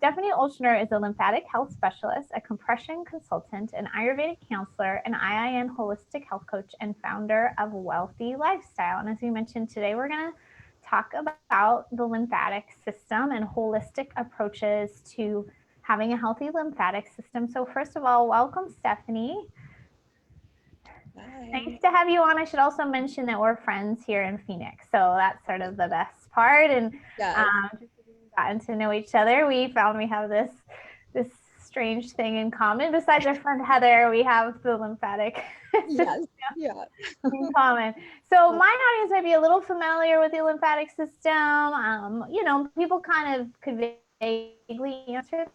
Stephanie Olschner is a lymphatic health specialist, a compression consultant, an Ayurvedic counselor, an IIN holistic health coach, and founder of Wealthy Lifestyle. And as we mentioned today, we're going to talk about the lymphatic system and holistic approaches to having a healthy lymphatic system. So first of all, welcome, Stephanie. Bye. Nice to have you on. I should also mention that we're friends here in Phoenix. So that's sort of the best part. And Yes. just as we've gotten to know each other, we found we have this strange thing in common. Besides our friend Heather, we have the lymphatic Yes. Yeah. in common. So my audience might be a little familiar with the lymphatic system. People kind of could vaguely answer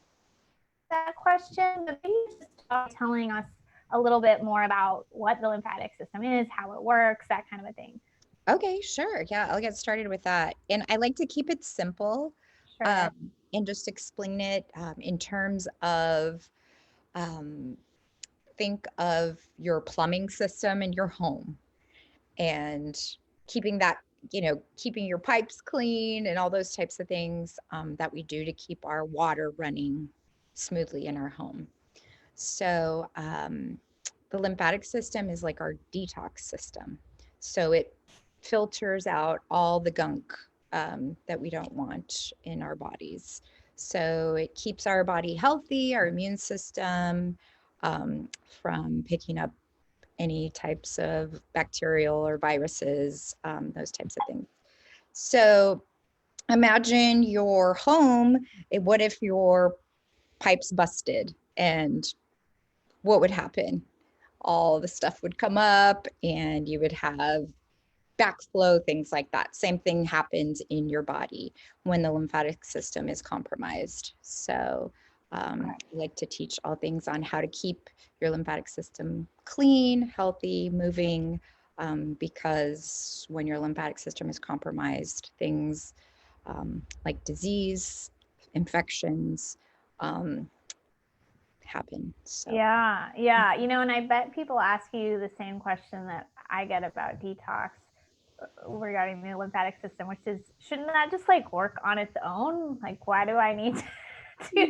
that question, but maybe just telling us a little bit more about what the lymphatic system is, how it works, that kind of a thing. Okay, sure. Yeah, I'll get started with that. And I like to keep it simple, Sure. and just explain it in terms of think of your plumbing system in your home and keeping that, keeping your pipes clean and all those types of things that we do to keep our water running smoothly in our home. So the lymphatic system is like our detox system. So it filters out all the gunk that we don't want in our bodies. So it keeps our body healthy, our immune system from picking up any types of bacterial or viruses, those types of things. So imagine your home. What if your pipes busted, and what would happen? All the stuff would come up and you would have backflow, things like that. Same thing happens in your body when the lymphatic system is compromised. So I like to teach all things on how to keep your lymphatic system clean, healthy, moving, because when your lymphatic system is compromised, things like disease, infections, happen. So Yeah. And I bet people ask you the same question that I get about detox regarding the lymphatic system, which is, shouldn't that just like work on its own? Like, why do I need to think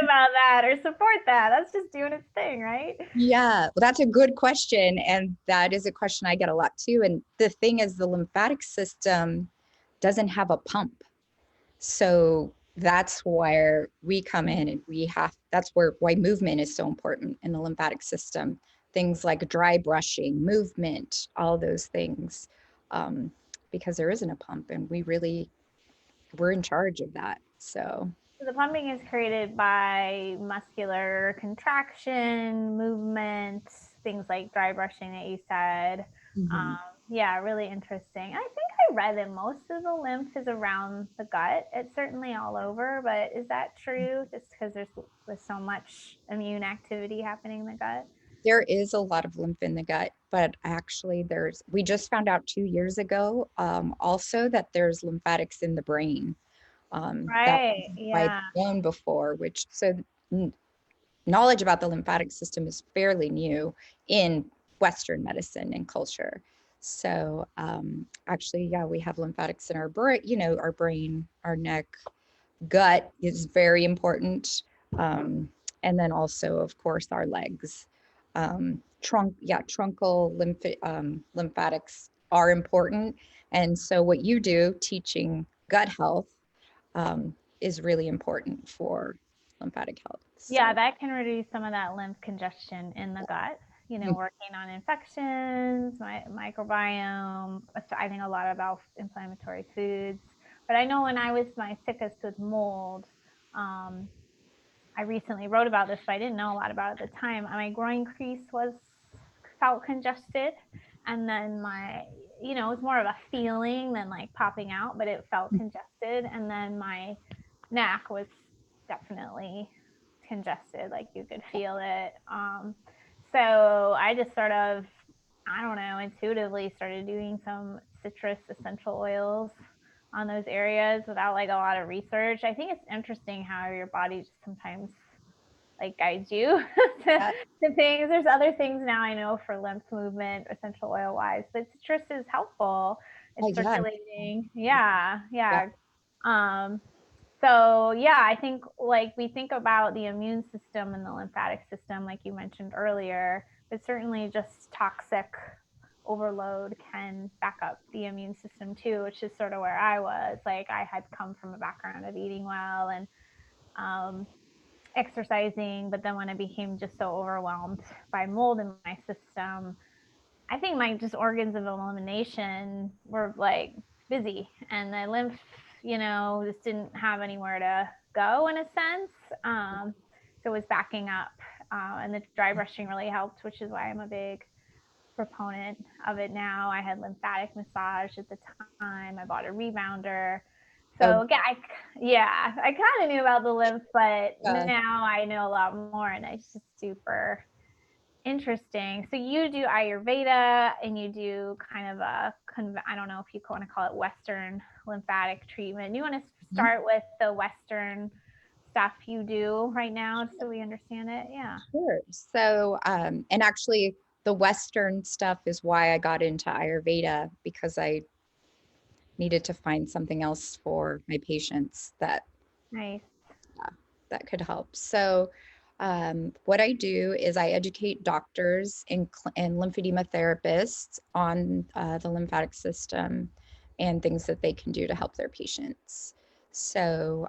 about that or support that? That's just doing its thing, right? Yeah, well, that's a good question. And that is a question I get a lot too. And the thing is, the lymphatic system doesn't have a pump. So that's where we come in, and that's why movement is so important in the lymphatic system. Things like dry brushing, movement, all those things, because there isn't a pump, and we're in charge of that. So the pumping is created by muscular contraction, movement, things like dry brushing that you said. Yeah, really interesting. I think I read that most of the lymph is around the gut. It's certainly all over, but is that true? Just because there's so much immune activity happening in the gut? there is a lot of lymph in the gut, but actually we just found out 2 years ago, also that there's lymphatics in the brain. That Right. wasn't quite Yeah. known before, knowledge about the lymphatic system is fairly new in Western medicine and culture. So actually, yeah, we have lymphatics in our brain, our brain, our neck, gut is very important. And then also, of course, our legs. Truncal lymphatics are important. And so what you do, teaching gut health, is really important for lymphatic health. So. Yeah, that can reduce some of that lymph congestion in the gut. Working on infections, microbiome. I think a lot about inflammatory foods. But I know when I was my sickest with mold, I recently wrote about this, but I didn't know a lot about it at the time. My groin crease felt congested, and then it was more of a feeling than like popping out, but it felt congested, and then my neck was definitely congested, like you could feel it. So I just sort of, I don't know, intuitively started doing some citrus essential oils on those areas without like a lot of research. I think it's interesting how your body just sometimes like guides you to things. There's other things now I know for lymph movement, essential oil wise, but citrus is helpful. It's circulating. Yeah. So So yeah, I think like we think about the immune system and the lymphatic system, like you mentioned earlier, but certainly just toxic overload can back up the immune system too, which is sort of where I was. Like I had come from a background of eating well and exercising, but then when I became just so overwhelmed by mold in my system, I think my just organs of elimination were like busy, and the lymph, just didn't have anywhere to go in a sense. So it was backing up, and the dry brushing really helped, which is why I'm a big proponent of it now. I had lymphatic massage at the time. I bought a rebounder. Oh, So again, I kind of knew about the lymph, but yeah. now I know a lot more, and it's just super interesting. So you do Ayurveda, and you do kind of I don't know if you want to call it Western lymphatic treatment. You want to start with the Western stuff you do right now so we understand it? Yeah. Sure. So, and actually, the Western stuff is why I got into Ayurveda, because I needed to find something else for my patients Nice. that could help. So, what I do is I educate doctors and lymphedema therapists on the lymphatic system and things that they can do to help their patients. So,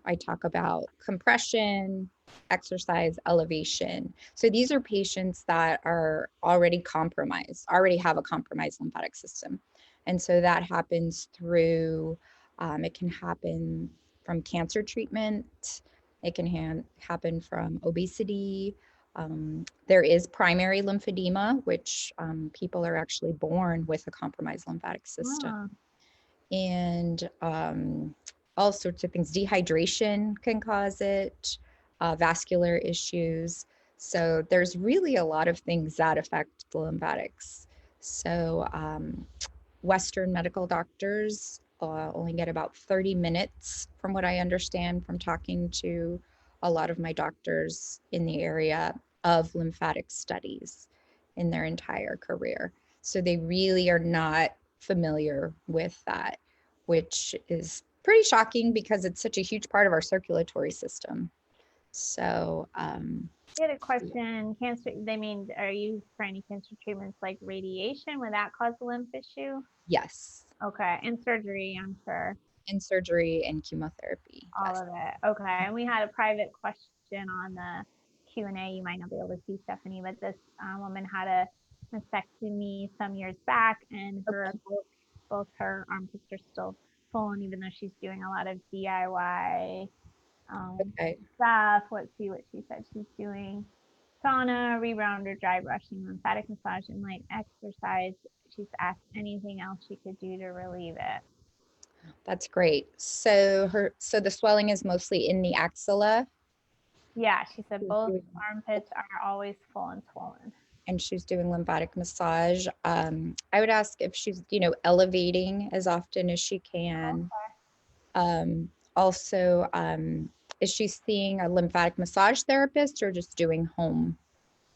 I talk about compression, exercise, elevation. So, these are patients that are already compromised, already have a compromised lymphatic system. And so that happens through, it can happen from cancer treatment. It can happen from obesity. There is primary lymphedema, which people are actually born with a compromised lymphatic system. Oh, And all sorts of things. Dehydration can cause it, vascular issues. So there's really a lot of things that affect the lymphatics. So Western medical doctors only get about 30 minutes, from what I understand from talking to a lot of my doctors in the area, of lymphatic studies in their entire career. So they really are not familiar with that, which is pretty shocking because it's such a huge part of our circulatory system. So, I had a question. Cancer, they mean, are you for any cancer treatments like radiation? Would that cause a lymph issue? yes, Okay. And surgery, I'm sure. and surgery and chemotherapy. All Yes. of it. Okay. And we had a private question on the Q&A. You might not be able to see, Stephanie, but this woman had a mastectomy some years back, and her both her armpits are still swollen, even though she's doing a lot of DIY Okay. stuff. Let's see what she said. She's doing sauna, rebounder, dry brushing, lymphatic massage, and light exercise. She's asked anything else she could do to relieve it. That's great. So the swelling is mostly in the axilla. Yeah, she said She's both doing- armpits are always full and swollen. And she's doing lymphatic massage. I would ask if she's, elevating as often as she can. Also, is she seeing a lymphatic massage therapist or just doing home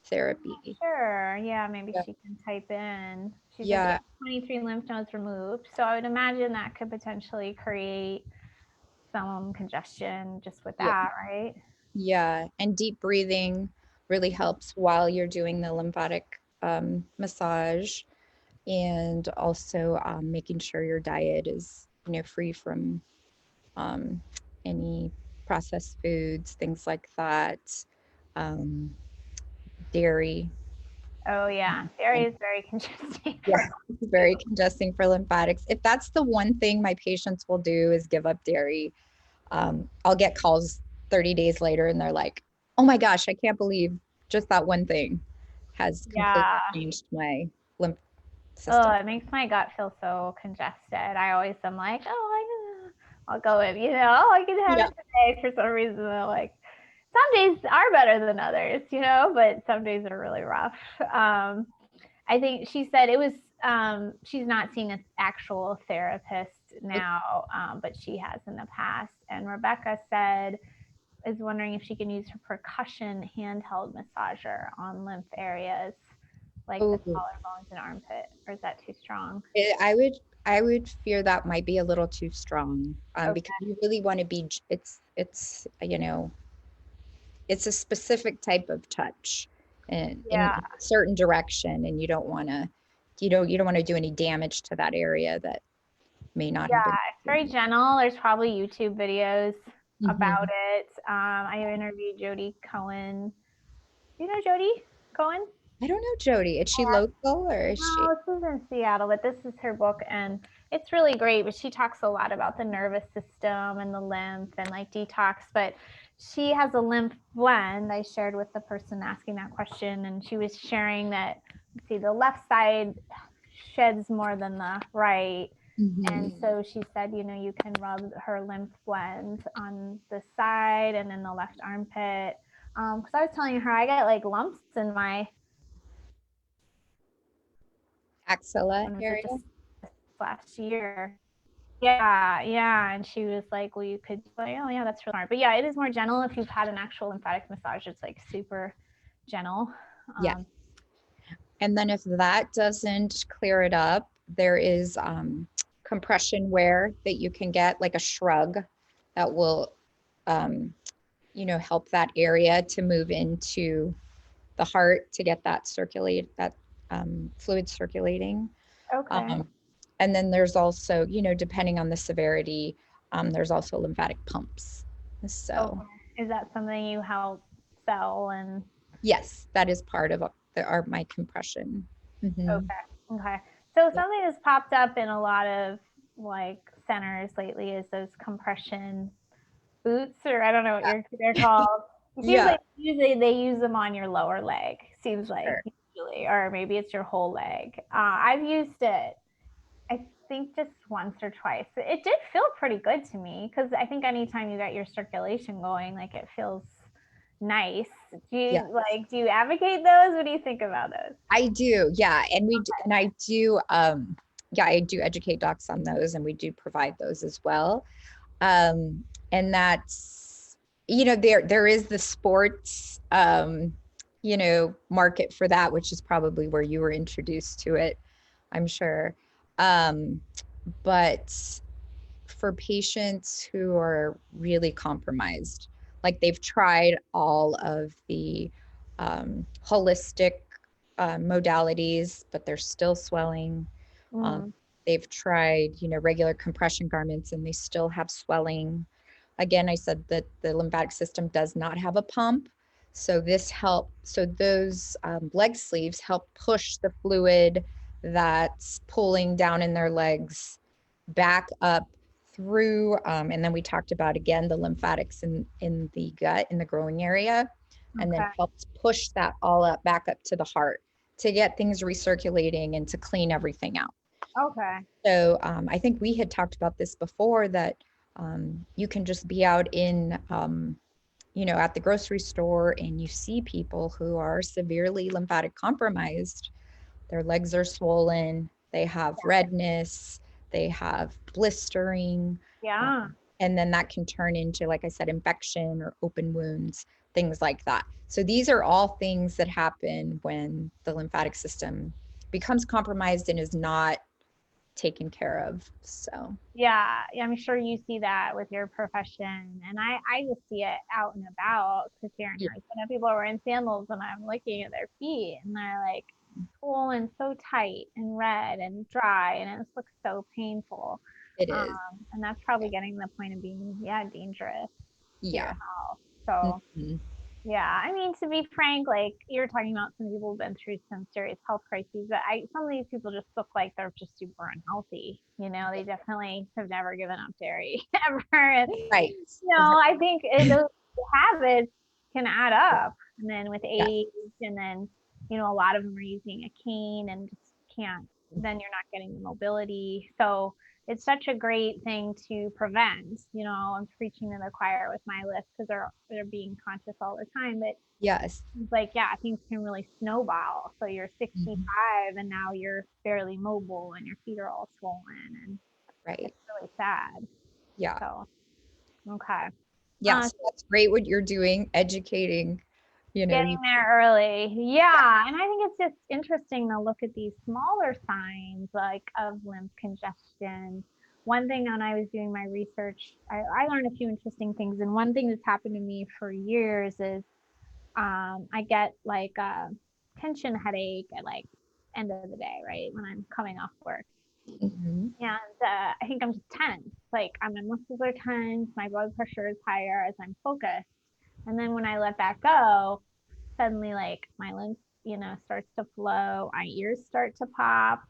therapy? Sure. Yeah, maybe Yeah. she can type in. She said Yeah. 23 lymph nodes removed. So I would imagine that could potentially create some congestion just with Yeah. that, right? Yeah. And deep breathing really helps while you're doing the lymphatic massage. And also making sure your diet is, free from um, any processed foods, things like that. Um, dairy. Oh, yeah. Dairy is very congesting. Yeah, it's very congesting for lymphatics. If that's the one thing my patients will do is give up dairy, I'll get calls 30 days later and they're like, oh my gosh, I can't believe just that one thing has completely Yeah. changed my lymph Oh, system. it makes my gut feel so congested. I always am like, oh, I'll go with, I can have Yeah. it today for some reason. Like some days are better than others, but some days are really rough. I think she said it was, she's not seeing an actual therapist now, but she has in the past. And Rebecca is wondering if she can use her percussion handheld massager on lymph areas like the Oh, collarbones and armpit, or is that too strong? I would fear that might be a little too strong, because Okay. you really want to be, it's a specific type of touch and in Yeah. a certain direction, and you don't want to, you don't want to do any damage to that area that may not have Yeah, been. it's very gentle. There's probably YouTube videos about Mhm. it. I interviewed Jody Cohen. Do you know Jody Cohen? I don't know, Jody. Is she local or is she? No, she's in Seattle, but this is her book, and it's really great. But she talks a lot about the nervous system and the lymph and like detox. But she has a lymph blend I shared with the person asking that question, and she was sharing that, see, the left side sheds more than the right. And Mhm. so she said, you can rub her lymph blend on the side and then the left armpit. Because I was telling her I get like lumps in my, Axilla when was it, area? just last year. Yeah, yeah. And she was like, well, you could, like, oh, yeah, that's really smart. But yeah, it is more gentle if you've had an actual lymphatic massage. It's like super gentle. Yeah. Um, And then if that doesn't clear it up, there is compression wear that you can get, like a shrug that will, um, help that area to move into the heart to get that fluid circulating. okay. Um, and then there's also, depending on the severity, there's also lymphatic pumps. So Okay. Is that something you help sell? And yes, that is part of my compression. Hmm. okay. Okay. So Yeah. something that's popped up in a lot of like centers lately is those compression boots, or I don't know what they're called. It seems Yeah, like usually they use them on your lower leg. Seems like sure. usually, or maybe it's your whole leg. I've used it, I think, just once or twice. It did feel pretty good to me because I think anytime you get your circulation going, like it feels nice. Yeah, Do you advocate those? What do you think about those? I do. Yeah. And I do, yeah, I do educate docs on those and we do provide those as well. Um, and that's, there is the sports, market for that, which is probably where you were introduced to it, I'm sure. Um, but for patients who are really compromised, like they've tried all of the holistic modalities, but they're still swelling. Um, Mm, they've tried, regular compression garments and they still have swelling. Again, I said that the lymphatic system does not have a pump. So those leg sleeves help push the fluid that's pulling down in their legs back up through, and then we talked about again the lymphatics in the gut, in the growing area, and then okay. helps push that all up back up to the heart to get things recirculating and to clean everything out. Okay. So I think we had talked about this before that you can just be out at the grocery store and you see people who are severely lymphatic compromised. Their legs are swollen, they have redness, they have blistering, Yeah. and then that can turn into, like I said, infection or open wounds, things like that. So these are all things that happen when the lymphatic system becomes compromised and is not taken care of. So, Yeah, yeah, I'm sure you see that with your profession, and I just see it out and about because here in yeah, Arizona, people are wearing sandals, and I'm looking at their feet, and they're like swollen so tight and red and dry, and it just looks so painful. it is. And that's probably getting to the point of being, yeah, dangerous to your Yeah. health. So Mhm. yeah, I mean, to be frank, like you're talking about, some people have been through some serious health crises, but some of these people just look like they're just super unhealthy. They definitely have never given up dairy ever. And, Right. I think those habits can add up. And then with Yes. age, and then, a lot of them are using a cane and just can't, then you're not getting the mobility. So it's such a great thing to prevent. I'm preaching to the choir with my list because they're being conscious all the time. But Yes. it's like, yeah, things can really snowball. So you're Mhm. 65 and now you're barely mobile and your feet are all swollen, and Right. it's really sad. Yeah. So okay. Yeah. Uh, So that's great what you're doing, educating, Getting there early. Yeah. And I think it's just interesting to look at these smaller signs like of lymph congestion. One thing when I was doing my research, I learned a few interesting things. And one thing that's happened to me for years is I get like a tension headache at like end of the day, right? When I'm coming off work. Mhm. And I think I'm just tense. Like my muscles are tense, my blood pressure is higher as I'm focused. And then when I let that go, suddenly like my lymph, starts to flow, my ears start to pop.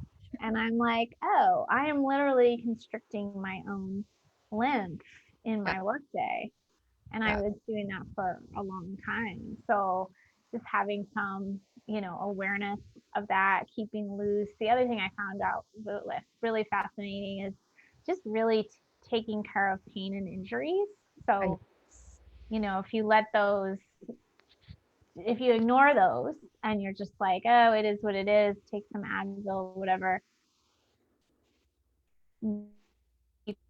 And I'm like, oh, I am literally constricting my own lymph in Yeah, my workday. And I yeah, was doing that for a long time. So just having some, awareness of that, keeping loose. The other thing I found out with really fascinating is just really taking care of pain and injuries. I, So, if you let those, if you ignore those and you're just like, oh, it is what it is, take some Advil, whatever, you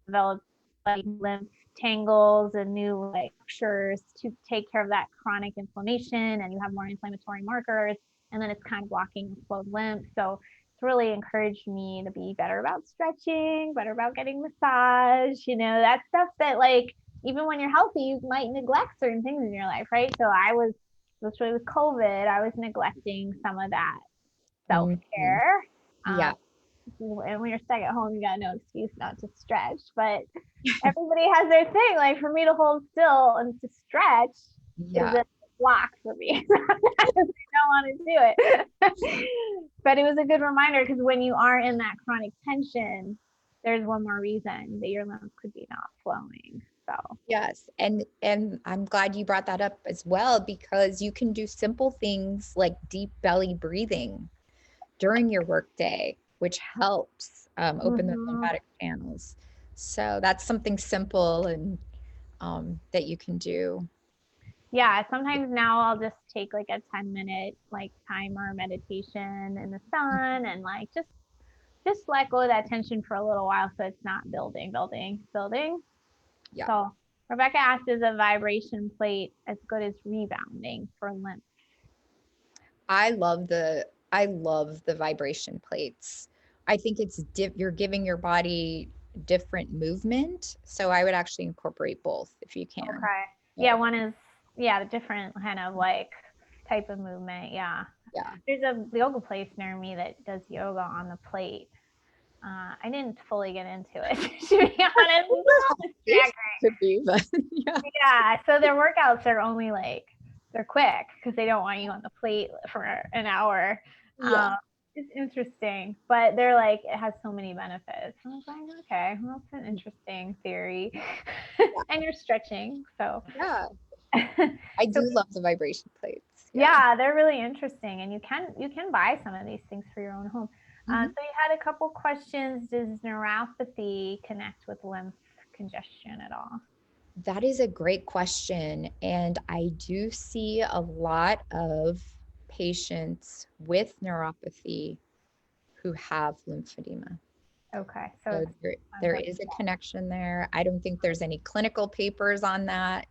develop like lymph tangles and new like structures to take care of that chronic inflammation, and you have more inflammatory markers, and then it's kind of blocking the flow of lymph. So it's really encouraged me to be better about stretching, better about getting massage, that stuff that like even when you're healthy, you might neglect certain things in your life, right? So I was, especially with COVID, I was neglecting some of that self mhm. care. Yeah, And when you're stuck at home, you got no excuse not to stretch. But everybody has their thing. Like for me to hold still and to stretch is yeah, a block for me. I don't want to do it. But it was a good reminder because when you are in that chronic tension, there's one more reason that your lymph could be not flowing. So yes. And I'm glad you brought that up as well, because you can do simple things like deep belly breathing during your workday, which helps open the mm-hmm. lymphatic channels. So that's something simple and that you can do. Yeah, sometimes now I'll just take like a 10-minute like timer meditation in the sun and like just let go of that tension for a little while so it's not building. Yeah. So Rebecca asked, is a vibration plate as good as rebounding for lymph? I love the vibration plates. I think you're giving your body different movement. So I would actually incorporate both if you can. Okay. Yeah, So, one is the different kind of like type of movement. Yeah. yeah. There's a yoga place near me that does yoga on the plate. I didn't fully get into it, to be honest. It's a little It staggering. could be, but yeah. Yeah, so their workouts are only like they're quick because they don't want you on the plate for an hour. Yeah. It's interesting, but they're like it has so many benefits. I was like, okay, well, that's an interesting theory. And you're stretching, so Yeah. I so do love the vibration plates. Yeah. yeah, they're really interesting, and you can buy some of these things for your own home. Mhm. So you had a couple questions. Does neuropathy connect with lymph congestion at all? That is a great question. And I do see a lot of patients with neuropathy who have lymphedema. Okay, so So it's there is a connection there. I don't think there's any clinical papers on that,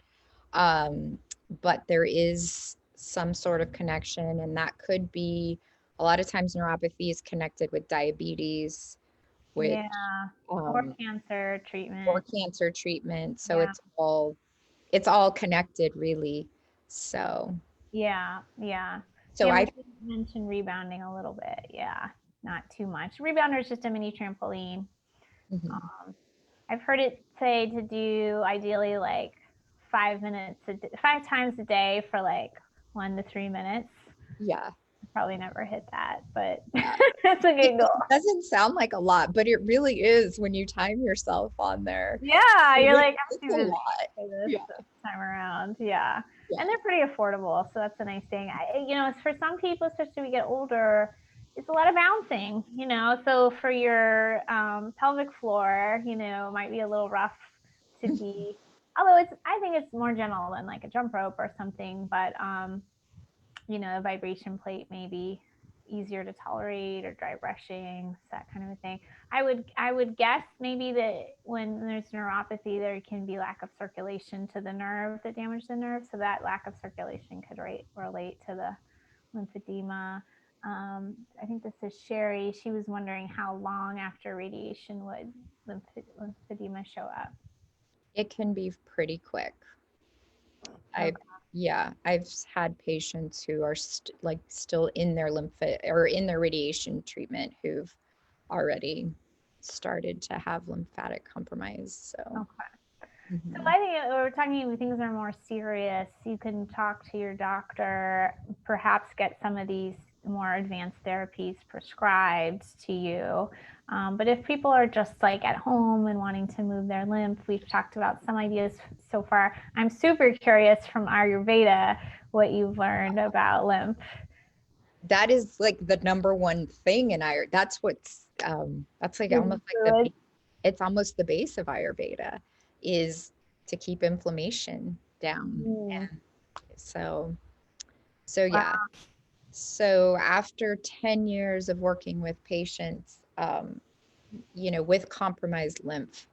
um, but there is some sort of connection, and that could be a lot of times neuropathy is connected with diabetes, which yeah, or um, cancer or treatment. cancer treatment. So Yeah, it's all connected really. So yeah. so Yeah, we I did mention rebounding a little bit. Yeah, not too much. Rebounder is just a mini trampoline. mhm, Um, I've heard it say to do ideally like 5 minutes, 5 times a day for like 1 to 3 minutes. yeah. Probably never hit that, but Yeah. that's a It good goal. doesn't sound like a lot, but it really is when you time yourself on there. Yeah, you're like, It's I'm a too busy lot. for Yeah. this time around. Yeah. Yeah. And they're pretty affordable. So that's a nice thing. For some people, especially we get older, it's a lot of bouncing, So for your pelvic floor, it might be a little rough to be, although I think it's more gentle than like a jump rope or something, but, a vibration plate maybe easier to tolerate, or dry brushing, that kind of a thing. I would guess maybe that when there's neuropathy, there can be lack of circulation to the nerve that damaged the nerve. So that lack of circulation could relate to the lymphedema. I think this is Sherry. She was wondering how long after radiation would lymphedema show up. It can be pretty quick. Okay. I've had patients who are still in their or in their radiation treatment who've already started to have lymphatic compromise. So, okay. So I think we're talking things are more serious. You can talk to your doctor, perhaps get some of these more advanced therapies prescribed to you. But if people are just like at home and wanting to move their lymph, we've talked about some ideas so far. I'm super curious from Ayurveda what you've learned about lymph. that is like the number one thing in Ayurveda. That's like almost like it's almost the base of Ayurveda, is to keep inflammation down. And so yeah. So after 10 years of working with patients, with compromised lymph,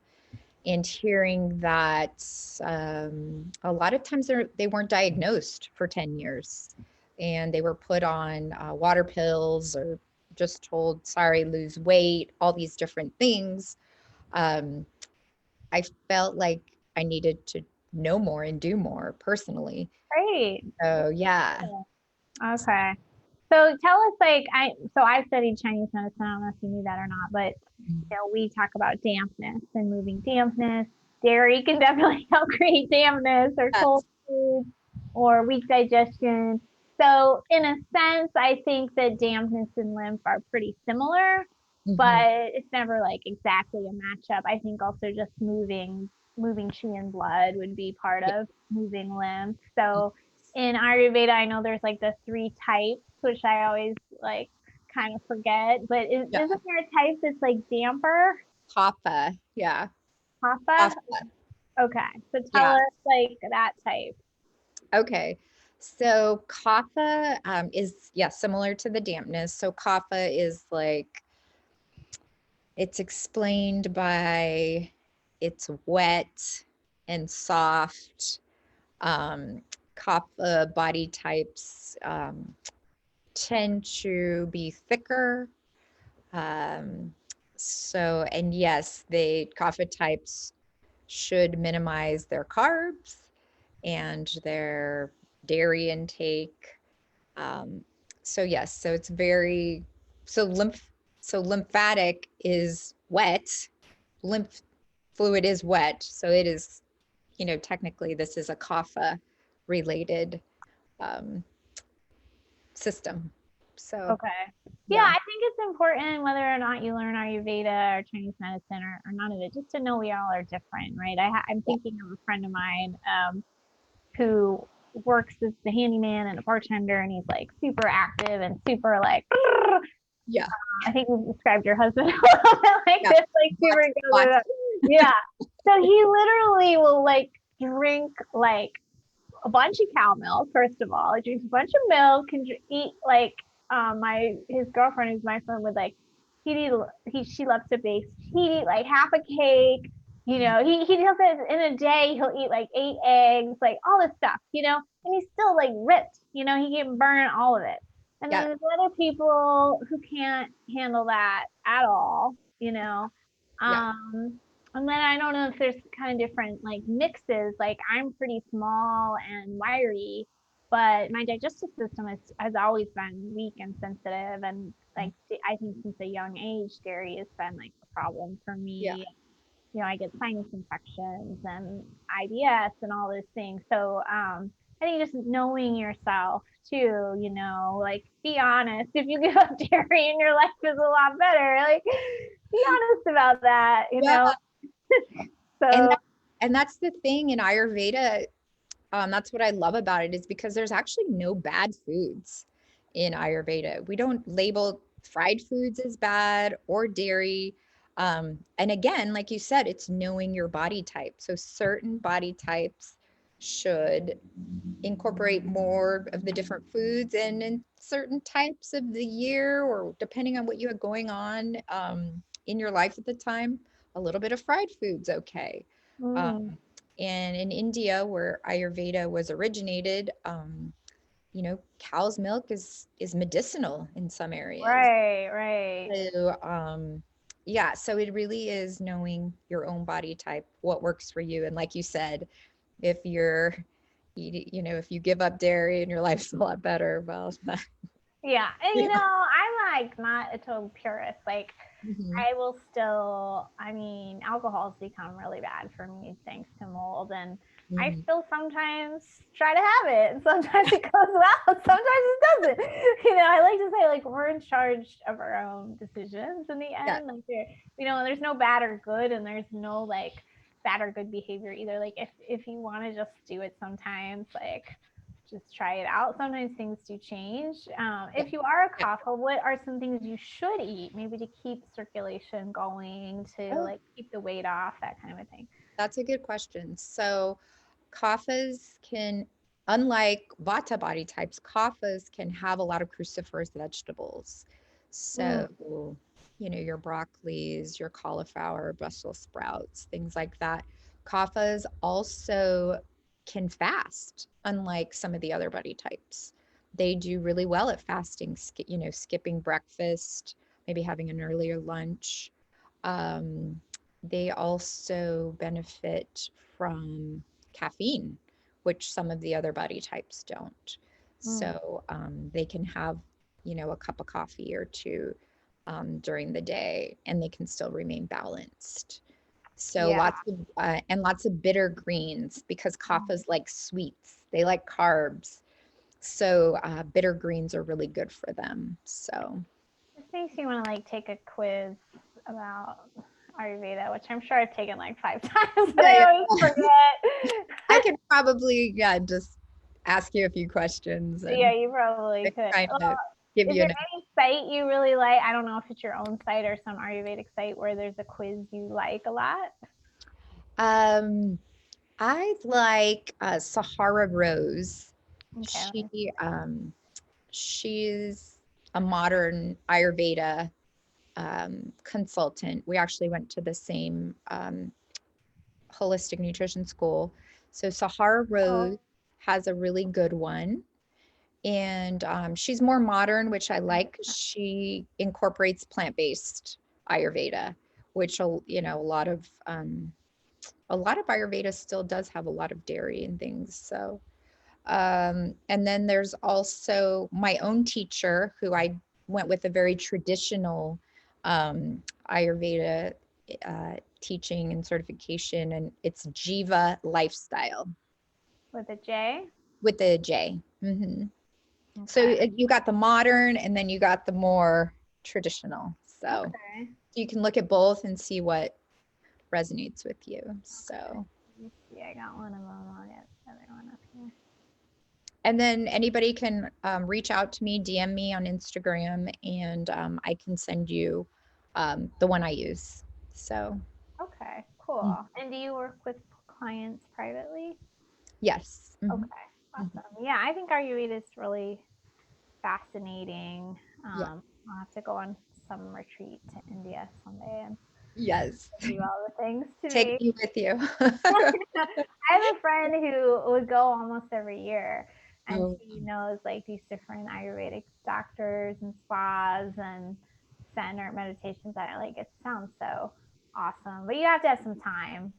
and hearing that a lot of times they weren't diagnosed for 10 years, and they were put on water pills or just told, sorry, lose weight, all these different things. I felt like I needed to know more and do more personally. Great. So yeah. Okay. So tell us, I studied Chinese medicine. I don't know if you knew that or not, but we talk about dampness and moving dampness. Dairy can definitely help create dampness, or cold foods, or weak digestion. So in a sense, I think that dampness and lymph are pretty similar, but it's never like exactly a matchup. I think also just moving qi and blood would be part of moving lymph. So in Ayurveda, I know there's like the 3 types, which I always like kind of forget, but isn't there a type that's like damper? Kapha. Yeah. Kapha? Okay. So tell us like that type. Okay. So kapha is similar to the dampness. So kapha is like, it's explained by it's wet and soft. Kapha body types tend to be thicker. And yes, kapha types should minimize their carbs and their dairy intake. So yes, so it's lymphatic is wet, lymph fluid is wet. So it is, technically this is a kapha related system. So okay. Yeah, I think it's important whether or not you learn Ayurveda or Chinese medicine or none of it, just to know we all are different, right? I'm thinking of a friend of mine who works as the handyman and a bartender, and he's like super active and super like, I think you described your husband a little bit like this, like super good. Yeah. So he literally will like drink like a bunch of cow milk. First of all, he drinks a bunch of milk and eat like his girlfriend, who's my friend, would like she loves to bake. He'd eat like half a cake. He does it in a day. He'll eat like 8 eggs, like all this stuff, and he's still like ripped. He can burn all of it. And then there's other people who can't handle that at all, and then I don't know if there's kind of different like mixes. Like I'm pretty small and wiry, but my digestive system has always been weak and sensitive. And like I think since a young age, dairy has been like a problem for me. I get sinus infections and IBS and all those things. So I think just knowing yourself too, like be honest. If you give up dairy and your life is a lot better, like be honest about that, know. So and that's the thing in Ayurveda. That's what I love about it, is because there's actually no bad foods in Ayurveda. We don't label fried foods as bad or dairy. And again, like you said, it's knowing your body type. So certain body types should incorporate more of the different foods, and in certain types of the year, or depending on what you had going on in your life at the time, a little bit of fried food's okay. Mm. And in India, where Ayurveda was originated, cow's milk is medicinal in some areas. Right, right. So, yeah, so it really is knowing your own body type, what works for you. And like you said, if you're, if you give up dairy and your life's a lot better, well, Yeah. And yeah. I'm like not a total purist. Like Mhm, I will still, I mean, alcohol's become really bad for me thanks to mold. And I mhm. still sometimes try to have it. And sometimes it goes well, sometimes it doesn't. I like to say, like, we're in charge of our own decisions in the Yeah. end. Like, there's no bad or good, and there's no like bad or good behavior either. Like, if you want to just do it sometimes, like, just try it out. Sometimes things do change. Yeah. If you are a Yeah. kapha, what are some things you should eat, maybe to keep circulation going, to Oh, like keep the weight off, that kind of a thing? that's a good question. So, kaphas can, unlike vata body types, kaphas can have a lot of cruciferous vegetables. Mm. So, your broccolis, your cauliflower, Brussels sprouts, things like that. Kaphas also can fast, unlike some of the other body types. They do really well at fasting, skipping breakfast, maybe having an earlier lunch. Um, they also benefit from caffeine, which some of the other body types don't. Mm. So they can have, a cup of coffee or two during the day, and they can still remain balanced. So Yeah. lots of bitter greens, because kaphas like sweets. They like carbs. So bitter greens are really good for them. So This makes me want to like take a quiz about Ayurveda, which I'm sure I've taken like 5 times, but yeah, I always yeah. I forget. could probably, yeah, just ask you a few questions Yeah, and you probably could. kind Well, of give is you there an. any site you really like? I don't know if it's your own site or some Ayurvedic site where there's a quiz you like a lot. Um, I like Sahara Rose. Okay, let She me see. she's a modern Ayurveda consultant. We actually went to the same holistic nutrition school. So Sahara Oh, Rose has a really good one. And she's more modern, which I like. She incorporates plant-based Ayurveda, which a lot of Ayurveda still does have a lot of dairy and things. So, and then there's also my own teacher, who I went with a very traditional Ayurveda teaching and certification, and it's Jiva Lifestyle with a J. with a J. So Okay. you got the modern, and then you got the more traditional. So Okay. you can look at both and see what resonates with you. Okay. So, Let me see. I got one of them. I'll get the other one up here. and then anybody can reach out to me, DM me on Instagram, and I can send you the one I use. So, Okay. Cool. mm, And do you work with clients privately? yes. Okay. Mhm. Awesome. Yeah, I think Ayurveda is really fascinating. Yeah. I'll have to go on some retreat to India someday and Yes. do all the things to Take me. me with you. I have a friend who would go almost every year, and Oh, she knows like these different Ayurvedic doctors and spas and center meditations. I like it sounds so awesome, but you have to have some time.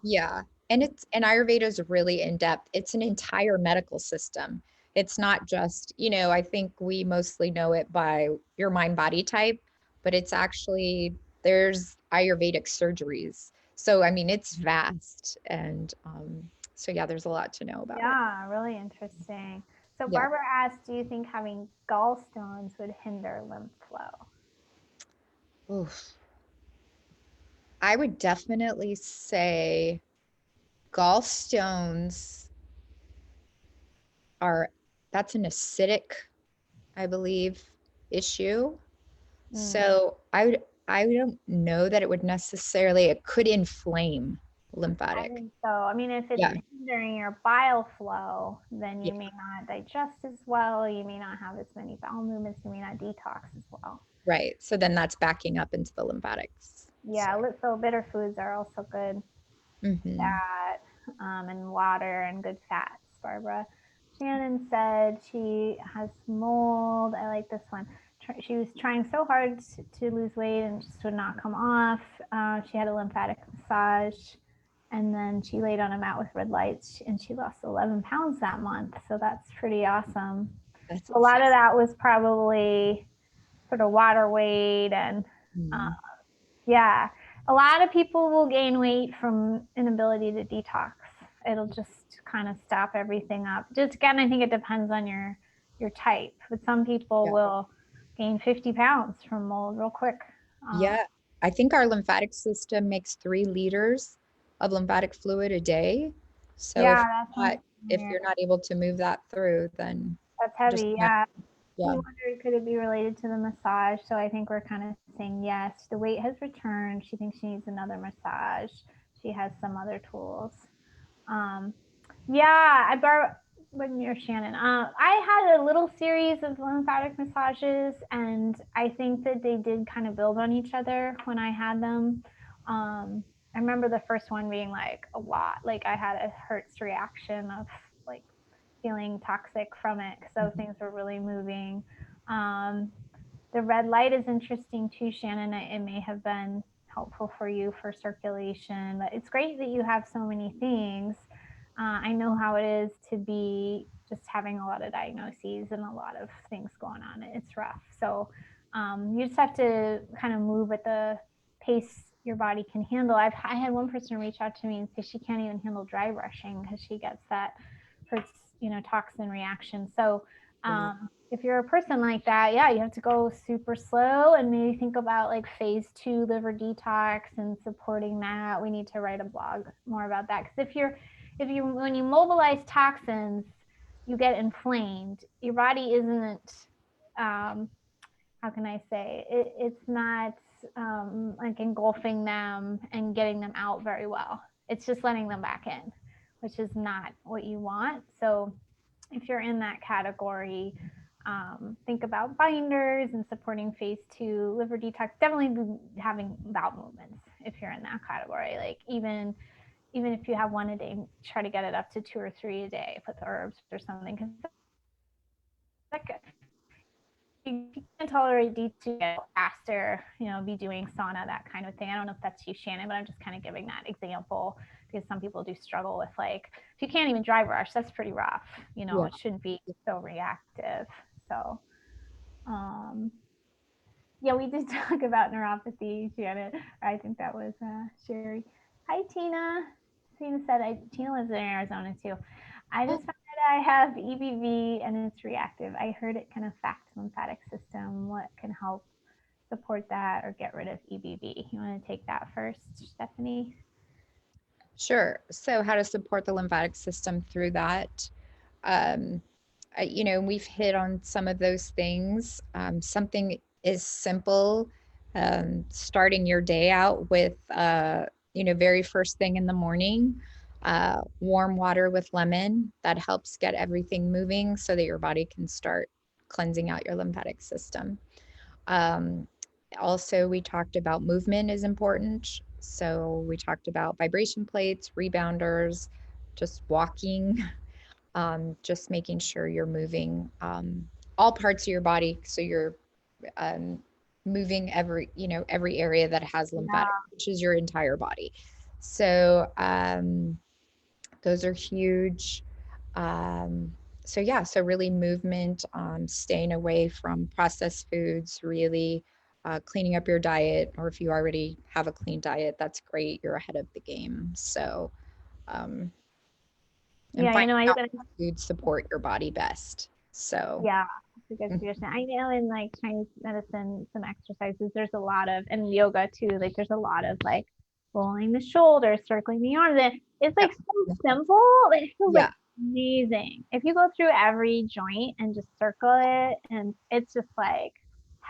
yeah. And Ayurveda is really in depth. It's an entire medical system. It's not just, I think we mostly know it by your mind body type, but it's actually, there's Ayurvedic surgeries. So, I mean, it's vast. And so, yeah, there's a lot to know about it. Yeah, really interesting. So Yeah. Barbara asked, do you think having gallstones would hinder lymph flow? Oof. I would definitely say gallstones are, that's an acidic, I believe, issue. Mm. So I don't know that it would necessarily, it could inflame. lymphatic. I think so. I mean, if it's Yeah. hindering your bile flow, then Yeah. you may not digest as well. You may not have as many bowel movements. You may not detox as well. Right. So then that's backing up into the lymphatics. Yeah, so bitter foods are also good. Mm-hmm. That and water and good fats, Barbara. Shannon said she has mold. I like this one. She was trying so hard to lose weight and just would not come off. She had a lymphatic massage, and then she laid on a mat with red lights, and she lost 11 pounds that month. So that's pretty awesome. That's A lot of insane. that was probably sort of water weight and Mm. yeah, a lot of people will gain weight from inability to detox. It'll just kind of stop everything up. Just again, I think it depends on your type. But some people Yeah. will gain 50 pounds from mold real quick. Yeah. I think our lymphatic system makes 3 liters of lymphatic fluid a day. So Yeah, that's not, one. if you're not able to move that through, then That's just heavy. Yeah. We yeah. wondered could it be related to the massage. So I think we're kind of saying yes. The weight has returned. She thinks she needs another massage. She has some other tools. Um, yeah, when you're Shannon. I had a little series of lymphatic massages, and I think that they did kind of build on each other when I had them. I remember the first one being like a lot. Like I had a Hertz reaction of like feeling toxic from it, so things were really moving. Um, the red light is interesting too, Shannon. It may have been helpful for you for circulation, but it's great that you have so many things. I know how it is to be just having a lot of diagnoses and a lot of things going on. It's rough. So you just have to kind of move at the pace your body can handle. I had one person reach out to me and say she can't even handle dry brushing because she gets that Hertz, toxin reaction. So if you're a person like that, yeah, you have to go super slow and maybe think about like phase 2 liver detox and supporting that. We need to write a blog more about that because if you when you mobilize toxins, you get inflamed. Your body isn't how can I say it's not like engulfing them and getting them out very well. It's just letting them back in, which is not what you want. So if you're in that category, think about binders and supporting phase 2 liver detox. Definitely having bowel movements if you're in that category. Like even if you have one a day, try to get it up to 2 or 3 a day with herbs or something. Because you can't tolerate D2 faster, be doing sauna, that kind of thing. I don't know if that's you, Shannon, but I'm just kind of giving that example because some people do struggle with like, if you can't even dry brush, that's pretty rough. Yeah. It shouldn't be so reactive. So, yeah, we did talk about neuropathy, Shannon. I think that was Sherry. Hi, Tina. Tina said, Tina lives in Arizona too. I just found out I have EBV and it's reactive. I heard it can affect lymphatic system. What can help support that or get rid of EBV? You want to take that first, Stephanie? Sure. So how to support the lymphatic system through that. Um, we've hit on some of those things. Something is simple, starting your day out with, very first thing in the morning, warm water with lemon. That helps get everything moving so that your body can start cleansing out your lymphatic system. Um, Also, we talked about movement is important. So we talked about vibration plates, rebounders, just walking, just making sure you're moving all parts of your body. So you're um, moving every area that has lymphatic, Yeah. which is your entire body. So those are huge. Um, so yeah, so really movement, staying away from processed foods, really cleaning up your diet, or if you already have a clean diet, that's great. You're ahead of the game. So, um, and Yeah, finding I out what foods support your body best. So, yeah, it's a good suggestion. I know in like Chinese medicine, some exercises, there's a lot of, and yoga too, like there's a lot of like rolling the shoulders, circling the arms. And it's yeah, like so simple. It feels like yeah, amazing. If you go through every joint and just circle it, and it's just like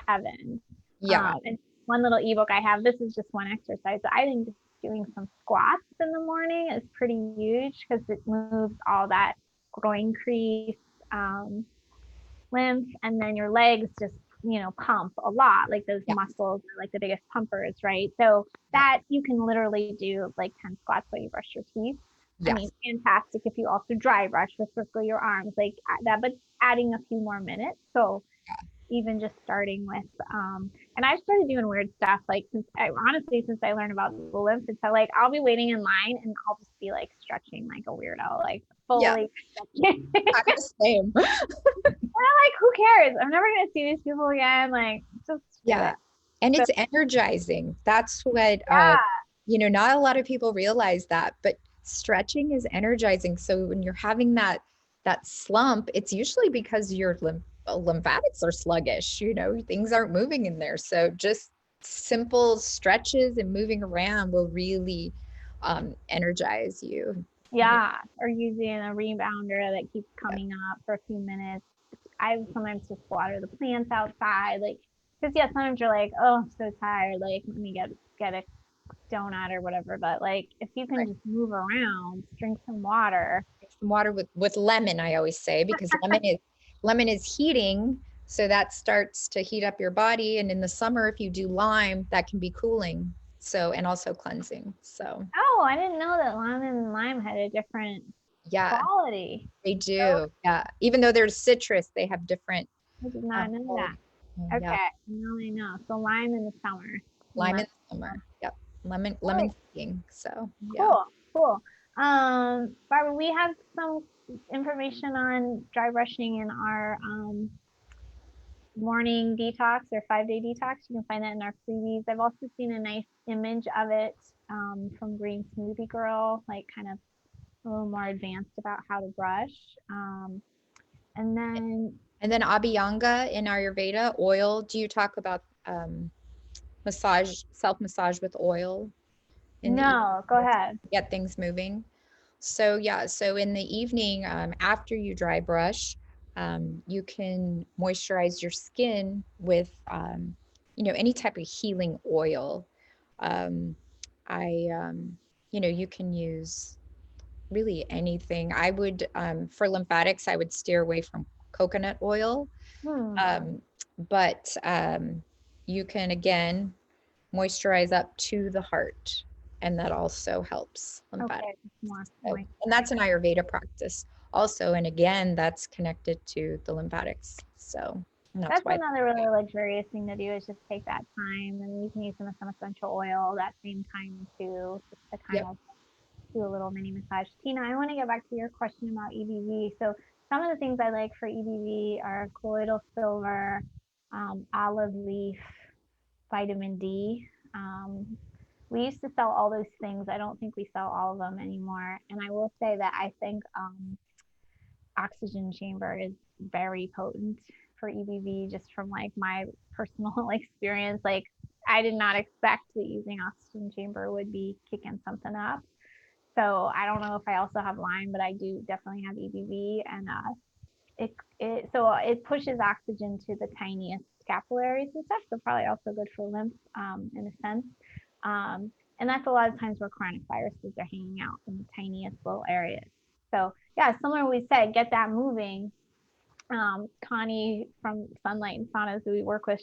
heaven. yeah, And one little ebook I have, this is just one exercise. I think doing some squats in the morning is pretty huge because it moves all that groin crease, lymph, and then your legs just pump a lot. Like those Yeah. muscles are like the biggest pumpers, right? So that you can literally do like 10 squats while you brush your teeth. I mean, Yes. fantastic if you also dry brush or circle your arms like that, but adding a few more minutes. So even just starting with and I've started doing weird stuff like since I learned about the lymph, it's like I'll be waiting in line and I'll just be like stretching like a weirdo, like Yeah. fully stretching. I'm the same. And I'm like, who cares? I'm never gonna see these people again. Like, just do Yeah. it. And So it's energizing. That's what, yeah, not a lot of people realize that, but stretching is energizing. So when you're having that slump, it's usually because your lymphatics are sluggish, things aren't moving in there. So just simple stretches and moving around will really energize you. yeah. Or using a rebounder that keeps coming up for a few minutes. I sometimes just water the plants outside, like because yeah, sometimes you're like, oh, I'm so tired. Like, let me get a donut or whatever. But like, if you can Right. just move around, drink some water. Some water with lemon, I always say, because lemon is heating, so that starts to heat up your body. And in the summer, if you do lime, that can be cooling. So, and also cleansing. So Oh, I didn't know that lemon and lime had a different yeah, quality. they So do. Yeah. Even though there's citrus, they have different I did not know that. quality. Yeah. Okay, now I know. So lime in the summer. Lime Lemon. in the summer. Yep. Lemon Oh, heating. So yeah. cool, cool. Barbara, we have some information on dry brushing in our morning detox or 5-day detox. You can find that in our freebies. I've also seen a nice image of it from Green Smoothie Girl, like kind of a little more advanced about how to brush. And then And then Abhyanga in Ayurveda, oil. Do you talk about self-massage with oil in the evening no, go to ahead. get things moving? So yeah, so in the evening, after you dry brush, you can moisturize your skin with, any type of healing oil. Um, you can use really anything. I would, for lymphatics, I would steer away from coconut oil. Hmm. Um, but you can again moisturize up to the heart, and that also helps lymphatic. Okay, more So, moist. and that's an Ayurveda practice also. And again, that's connected to the lymphatics. So, and that's That's why. another really luxurious thing to do is just take that time and you can use some essential oil that same time too, just to kind Yep. of do a little mini massage. Tina, I want to get back to your question about EBV. So some of the things I like for EBV are colloidal silver, olive leaf, vitamin D. We used to sell all those things. I don't think we sell all of them anymore. And I will say that I think oxygen chamber is very potent for EBV just from like my personal experience. Like I did not expect that using oxygen chamber would be kicking something up. So I don't know if I also have Lyme, but I do definitely have EBV, and it pushes oxygen to the tiniest capillaries and stuff. So probably also good for lymph in a sense. And that's a lot of times where chronic viruses are hanging out in the tiniest little areas. So yeah, similar to what we said, get that moving. Connie from Sunlight and Saunas who we work with,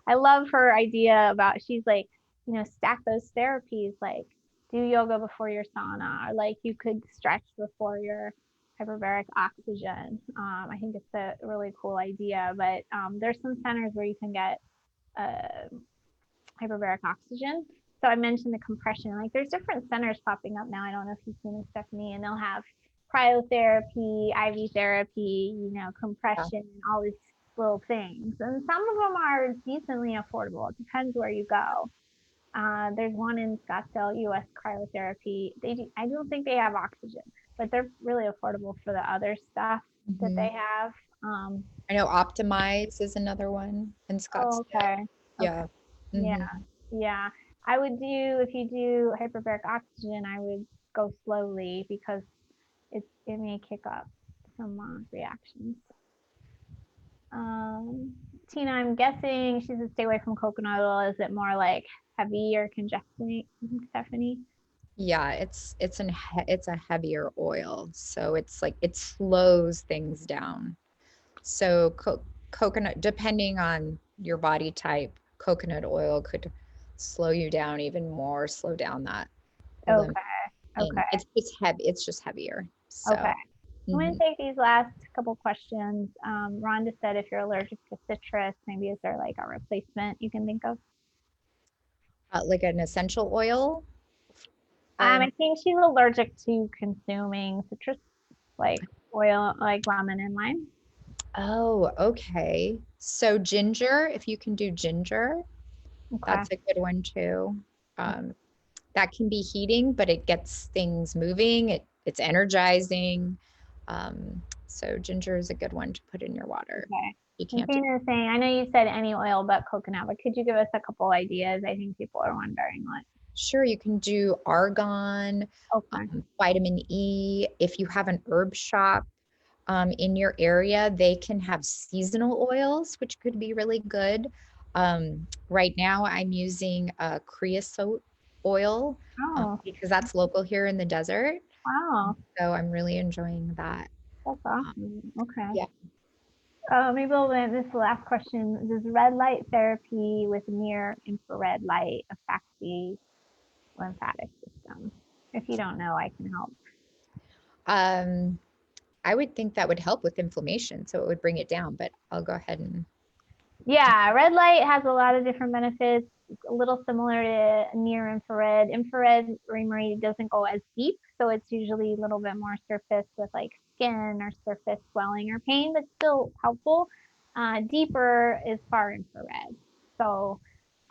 I love her idea about, she's like, stack those therapies, like do yoga before your sauna, or like you could stretch before your hyperbaric oxygen. I think it's a really cool idea, but there's some centers where you can get uh, hyperbaric oxygen. So I mentioned the compression. Like there's different centers popping up now. I don't know if you've seen them, Stephanie, and they'll have cryotherapy, IV therapy, Yeah. compression, all these little things. And some of them are decently affordable. It depends where you go. There's one in Scottsdale, US Cryotherapy. I don't think they have oxygen, but they're really affordable for the other stuff that Hmm. they have. Um, I know Optimize is another one in oh, Scottsdale. okay. Okay. Yeah. Yeah. Hmm. Yeah. I would do, if you do hyperbaric oxygen, I would go slowly because it may kick up some reactions. Um, Tina, I'm guessing she said stay away from coconut oil. Is it more like heavy or congesting, Stephanie? Yeah, it's a heavier oil, so it's like it slows things down. So coconut, depending on your body type, coconut oil could slow you down even more, slow down that lymph. Okay. And Okay. it's just heavy. It's just heavier. Okay. So, I'm going to mhm. take these last couple questions. Rhonda said if you're allergic to citrus, maybe is there like a replacement you can think of? Like an essential oil. I think she's allergic to consuming citrus, like oil, like lemon and lime. Oh, okay. So ginger, if you can do ginger, Okay. that's a good one too. Um, that can be heating, but it gets things moving. It's energizing. So ginger is a good one to put in your water. Okay. You And can't do. Tina is saying, I know you said any oil but coconut, but could you give us a couple ideas? I think people are wondering what. Sure, you can do argan, Okay. vitamin E. If you have an herb shop in your area, they can have seasonal oils, which could be really good. Right now, I'm using creosote oil Oh, because that's local here in the desert. wow. So I'm really enjoying that. That's Um, awesome. Okay. yeah. Maybe we'll end this last question. Does red light therapy with near infrared light affect the lymphatic system? If you don't know, I can help. Um, I would think that would help with inflammation, so it would bring it down, but I'll go ahead and Yeah, red light has a lot of different benefits. It's a little similar to near infrared. Infrared Remery doesn't go as deep, so it's usually a little bit more surface with like skin or surface swelling or pain, but still helpful. Deeper is far infrared. So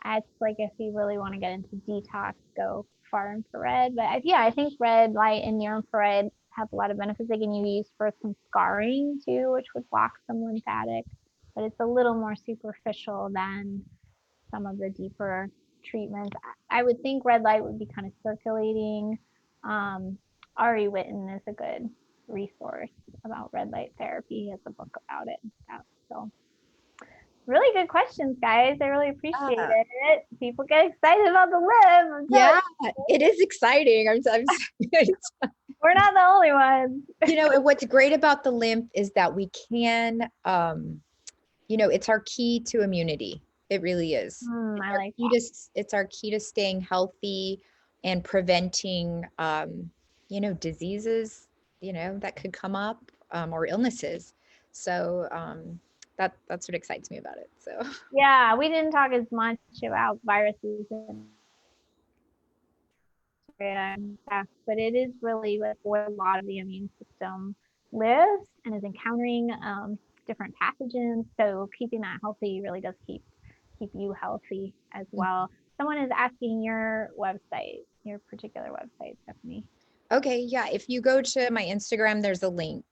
it's like if you really want to get into detox, go far infrared. But yeah, I think red light and near infrared have a lot of benefits. They can be used for some scarring too, which would block some lymphatic, but it's a little more superficial than some of the deeper treatments. I would think red light would be kind of circulating. Um, Ari Witten is a good resource about red light therapy. He has a book about it and stuff. So really good questions, guys. I really appreciate yeah, it. People get excited about the live. I'm telling yeah, it is exciting. we're not the only ones. And what's great about the lymph is that we can, it's our key to immunity. It really is. I like that. It's our key to staying healthy and preventing, diseases, that could come up, or illnesses. So, that's what excites me about it. So, Yeah, we didn't talk as much about viruses and stuff, but it is really like where a lot of the immune system lives and is encountering different pathogens. So keeping that healthy really does keep you healthy as well. Someone is asking your website, your particular website, Stephanie. okay, yeah. If you go to my Instagram, there's a link.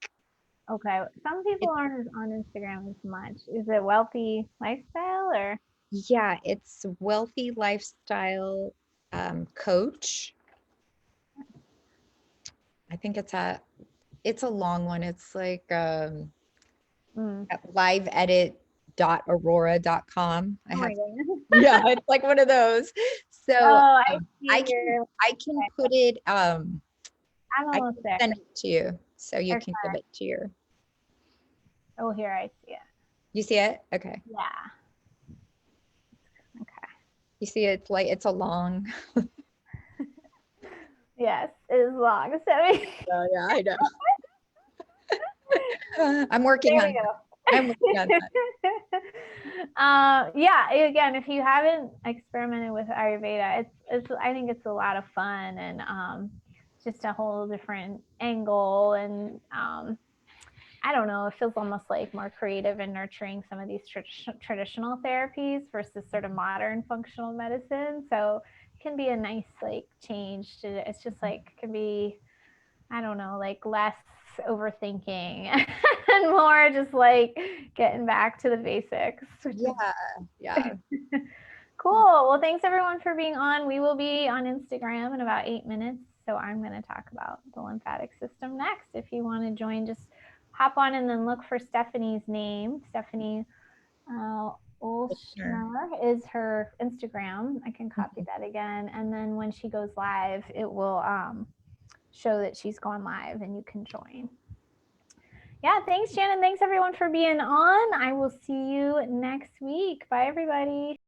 Okay, some people It, aren't on Instagram as much. Is it Wealthy Lifestyle or? yeah, it's Wealthy Lifestyle Coach. I think it's a long one. It's like Mm. at liveedit.aurora.com. I Oh have, my goodness. yeah, it's like one of those. So Oh, I I see can your. I can put it I'm I almost can there. send it to you so you Okay. can give it to your. Oh, here I see it. You see it? Okay. Yeah. Okay. You see it's like it's a long. Yes, it is long. So there Yeah, I know. I'm working on we go. I'm working on that. Yeah, again, if you haven't experimented with Ayurveda, it's I think it's a lot of fun and just a whole different angle and I don't know, it feels almost like more creative and nurturing some of these traditional therapies versus sort of modern functional medicine. So it can be a nice like change to it's just like can be I don't know, like less overthinking and more just like getting back to the basics. Yeah, yeah. Cool. Well, thanks everyone for being on. We will be on Instagram in about 8 minutes. So I'm going to talk about the lymphatic system next. If you want to join, just hop on and then look for Stephanie's name, Stephanie Olschner is her Instagram. I can copy that again. And then when she goes live, it will show that she's gone live and you can join. Yeah, thanks, Shannon. Thanks, everyone, for being on. I will see you next week. Bye, everybody.